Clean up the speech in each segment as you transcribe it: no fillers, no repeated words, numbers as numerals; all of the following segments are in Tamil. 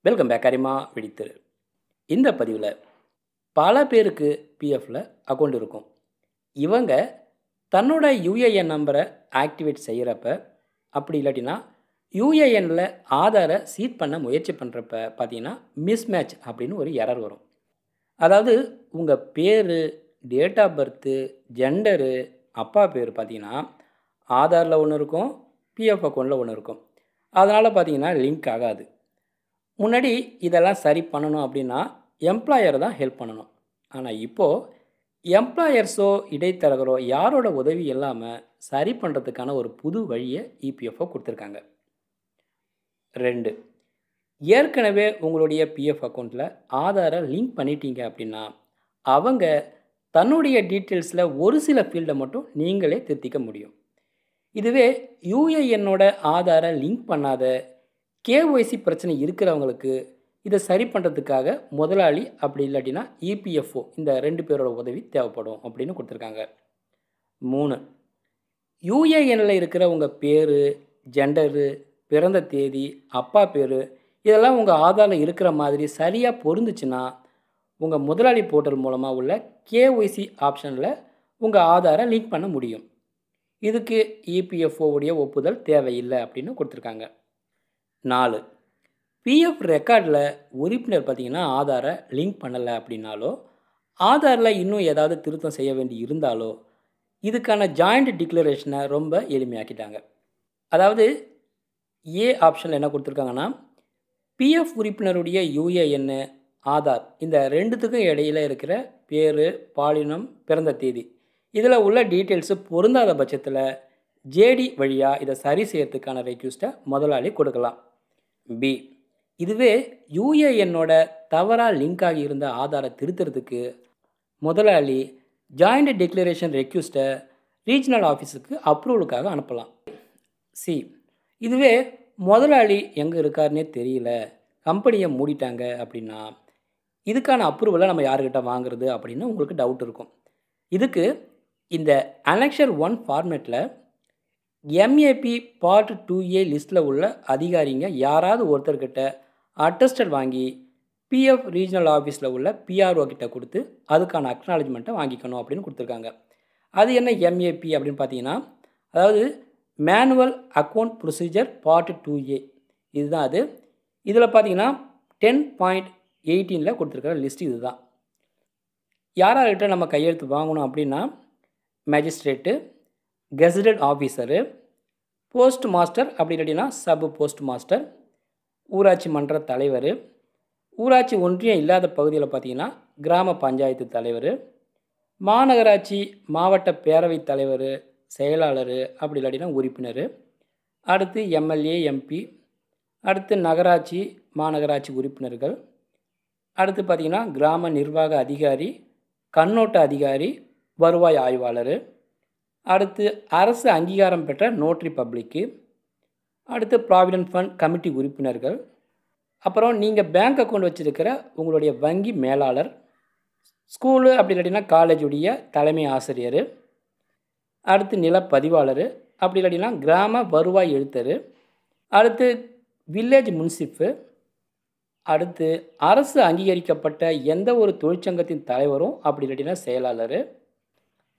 வெல்கம் பேக் அரிமா விழித்திரு. இந்த பதிவில் பல பேருக்கு பிஎஃப்பில் அக்கௌண்ட் இருக்கும். இவங்க தன்னோட யுஏஎன் நம்பரை ஆக்டிவேட் செய்கிறப்ப, அப்படி இல்லாட்டினா யுஏஎனில் ஆதாரை சீட் பண்ண முயற்சி பண்ணுறப்ப பார்த்தீங்கன்னா மிஸ்மேட்ச் அப்படின்னு ஒரு எரர் வரும். அதாவது உங்கள் பேர், டேட் ஆஃப் பர்த்து, ஜெண்டரு, அப்பா பேர் பார்த்தீங்கன்னா ஆதாரில் ஒன்று இருக்கும், பிஎஃப் அக்கௌண்ட்டில் ஒன்று இருக்கும். அதனால் பார்த்தீங்கன்னா லிங்க் ஆகாது. முன்னாடி இதெல்லாம் சரி பண்ணணும் அப்படின்னா எம்ப்ளாயர் தான் ஹெல்ப் பண்ணணும். ஆனால் இப்போது எம்ப்ளாயர்ஸோ இடைத்தரகரோ யாரோட உதவி இல்லாமல் சரி பண்ணுறதுக்கான ஒரு புது வழியை இபிஎஃப்ஓ கொடுத்துருக்காங்க. 2, ஏற்கனவே உங்களுடைய பிஎஃப் அக்கௌண்ட்டில் ஆதாரை லிங்க் பண்ணிட்டீங்க அப்படின்னா அவங்க தன்னுடைய டீட்டெயில்ஸில் ஒரு சில ஃபீல்டை மட்டும் நீங்களே திருத்திக்க முடியும். இதுவே யுஏஎன்னோட ஆதாரை லிங்க் பண்ணாத கேஒய்சி பிரச்சனை இருக்கிறவங்களுக்கு இதை சரி பண்ணுறதுக்காக முதலாளி அப்படி இல்லாட்டினா இபிஎஃப்ஓ இந்த 2 பேரோட உதவி தேவைப்படும் அப்படின்னு கொடுத்துருக்காங்க. 3, யுஏஎனில் இருக்கிற உங்கள் பேர், ஜெண்டரு, பிறந்த தேதி, அப்பா பேர் இதெல்லாம் உங்கள் ஆதாரில் இருக்கிற மாதிரி சரியாக பொருந்துச்சுன்னா உங்கள் முதலாளி போர்ட்டல் மூலமாக உள்ள கேஒய்சி ஆப்ஷனில் உங்கள் ஆதாரை லிங்க் பண்ண முடியும். இதுக்கு இபிஎஃப்ஓவுடைய ஒப்புதல் தேவையில்லை அப்படின்னு கொடுத்துருக்காங்க. 4, பிஎஃப் ரெக்கார்டில் உறுப்பினர் பார்த்திங்கன்னா ஆதாரை லிங்க் பண்ணலை அப்படின்னாலோ ஆதாரில் இன்னும் ஏதாவது திருத்தம் செய்ய வேண்டி இருந்தாலோ இதுக்கான ஜாயிண்ட் டிக்ளரேஷனை ரொம்ப எளிமையாக்கிட்டாங்க. அதாவது ஏ ஆப்ஷனில் என்ன கொடுத்துருக்காங்கன்னா பிஎஃப் உறுப்பினருடைய யுஏஎன், ஆதார் இந்த 2த்துக்கும் இடையில் இருக்கிற பேர், பாலினம், பிறந்த தேதி இதில் உள்ள டீட்டெயில்ஸு பொருந்தாத பட்சத்தில் ஜேடி வழியாக இதை சரி செய்யறதுக்கான ரெக்யூஸ்ட்டை முதலாளி கொடுக்கலாம். பி, இதுவே யுஏஎன்னோட தவறாக லிங்க் ஆகி இருந்த ஆதாரை திருத்துறதுக்கு முதலாளி ஜாயிண்ட் டிக்ளரேஷன் ரெக்யூஸ்ட்டை ரீஜனல் ஆஃபீஸுக்கு அப்ரூவலுக்காக அனுப்பலாம். சி, இதுவே முதலாளி எங்கே இருக்காருன்னே தெரியல, கம்பெனியை மூடிட்டாங்க அப்படின்னா இதுக்கான அப்ரூவலை நம்ம யாருக்கிட்ட வாங்குறது அப்படின்னு உங்களுக்கு டவுட் இருக்கும். இதுக்கு இந்த அனெக்ஷர் 1 ஃபார்மேட்டில் எம்ஏபி பார்ட் 2A லிஸ்ட்டில் உள்ள அதிகாரிங்க யாராவது ஒருத்தர்கிட்ட அட்டஸ்டட் வாங்கி பிஎஃப் ரீஜனல் ஆஃபீஸில் உள்ள பிஆர்ஓ கிட்ட கொடுத்து அதுக்கான அக்னாலஜ்மெண்ட்டை வாங்கிக்கணும் அப்படின்னு கொடுத்துருக்காங்க. அது என்ன எம்ஏபி அப்படின்னு பார்த்தீங்கன்னா அதாவது manual account procedure part 2A இதுதான் அது. இதில் பார்த்தீங்கன்னா 10.18 கொடுத்துருக்கிற லிஸ்ட் இது தான். யார்கிட்ட நம்ம கையெழுத்து வாங்கணும் அப்படின்னா magistrate, gazetted officer, post master அப்படி இல்லாட்டினா சப் போஸ்ட் மாஸ்டர், ஊராட்சி மன்ற தலைவர், ஊராட்சி ஒன்றியம் இல்லாத பகுதியில் பார்த்திங்கன்னா கிராம பஞ்சாயத்து தலைவர், மாநகராட்சி மாவட்ட பேரவைத் தலைவர், செயலாளர் அப்படி இல்லாட்டினா உறுப்பினர், அடுத்து எம்எல்ஏ, எம்பி, அடுத்து நகராட்சி மாநகராட்சி உறுப்பினர்கள், அடுத்து பார்த்திங்கன்னா கிராம நிர்வாக அதிகாரி, கண்ணோட்ட அதிகாரி, வருவாய் ஆய்வாளர், அடுத்து அரசு அங்கீகாரம் பெற்ற நோட்ரி பப்ளிக்கு, அடுத்து ப்ராவிடென்ட் ஃபண்ட் கமிட்டி உறுப்பினர்கள், அப்புறம் நீங்கள் பேங்க் அக்கௌண்ட் வச்சுருக்கிற உங்களுடைய வங்கி மேலாளர், ஸ்கூலு அப்படி இல்லாட்டினா காலேஜுடைய தலைமை ஆசிரியர், அடுத்து நிலப்பதிவாளர் அப்படி இல்லாட்டினா கிராம வருவாய் எழுத்தர், அடுத்து வில்லேஜ் முன்சிப்பு, அடுத்து அரசு அங்கீகரிக்கப்பட்ட எந்த ஒரு தொழிற்சங்கத்தின் தலைவரும் அப்படி இல்லாட்டினா செயலாளர்,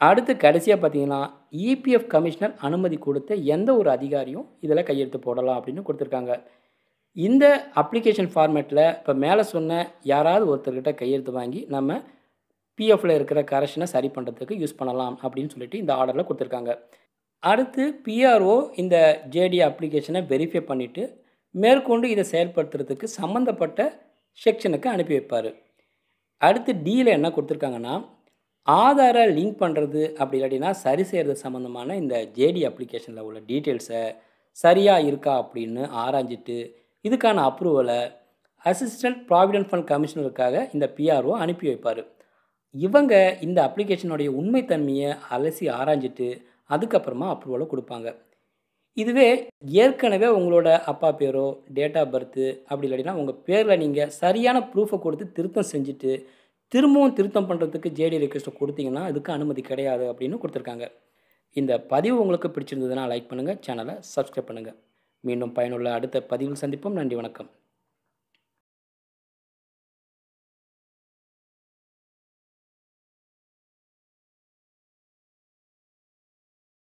அடுத்து கடைசியாக பார்த்தீங்கன்னா இபிஎஃப் கமிஷனர் அனுமதி கொடுத்த எந்த ஒரு அதிகாரியும் இதில் கையெழுத்து போடலாம் அப்படின்னு கொடுத்துருக்காங்க. இந்த அப்ளிகேஷன் ஃபார்மேட்டில் இப்போ மேலே சொன்ன யாராவது ஒருத்தர்கிட்ட கையெழுத்து வாங்கி நம்ம பிஎஃப்பில் இருக்கிற கரெக்ஷனை சரி பண்ணுறதுக்கு யூஸ் பண்ணலாம் அப்படின்னு சொல்லிட்டு இந்த ஆர்டரில் கொடுத்துருக்காங்க. அடுத்து பிஆர்ஓ இந்த ஜேடி அப்ளிகேஷனை வெரிஃபை பண்ணிவிட்டு மேற்கொண்டு இதை செயல்படுத்துறதுக்கு சம்மந்தப்பட்ட செக்ஷனுக்கு அனுப்பி வைப்பார். அடுத்து டியில் என்ன கொடுத்துருக்காங்கன்னா ஆதாரை லிங்க் பண்ணுறது அப்படி இல்லாட்டினா சரி செய்கிறது சம்மந்தமான இந்த ஜேடி அப்ளிகேஷனில் உள்ள டீட்டெயில்ஸை சரியாக இருக்கா அப்படின்னு ஆராய்ஞ்சிட்டு இதுக்கான அப்ரூவலை அசிஸ்டன்ட் ப்ராவிடென்ட் ஃபண்ட் கமிஷனருக்காக இந்த பிஆர்ஓ அனுப்பி வைப்பார். இவங்க இந்த அப்ளிகேஷனுடைய உண்மைத்தன்மையை அலசி ஆராய்ஞ்சிட்டு அதுக்கப்புறமா அப்ரூவலை கொடுப்பாங்க. இதுவே ஏற்கனவே உங்களோட அப்பா பேரோ, டேட் ஆஃப் பர்த்து அப்படி இல்லாட்டினா உங்கள் பேரில் நீங்கள் சரியான ப்ரூஃபை கொடுத்து திருத்தம் செஞ்சுட்டு திரும்பவும் திருத்தம் பண்ணுறதுக்கு ஜேடி ரெக்வெஸ்ட்டை கொடுத்தீங்கன்னா இதுக்கு அனுமதி கிடையாது அப்படின்னு கொடுத்துருக்காங்க. இந்த பதிவு உங்களுக்கு பிடிச்சிருந்ததுன்னா லைக் பண்ணுங்கள், சேனலை சப்ஸ்கிரைப் பண்ணுங்கள். மீண்டும் பயனுள்ள அடுத்த பதிவில் சந்திப்போம். நன்றி, வணக்கம்.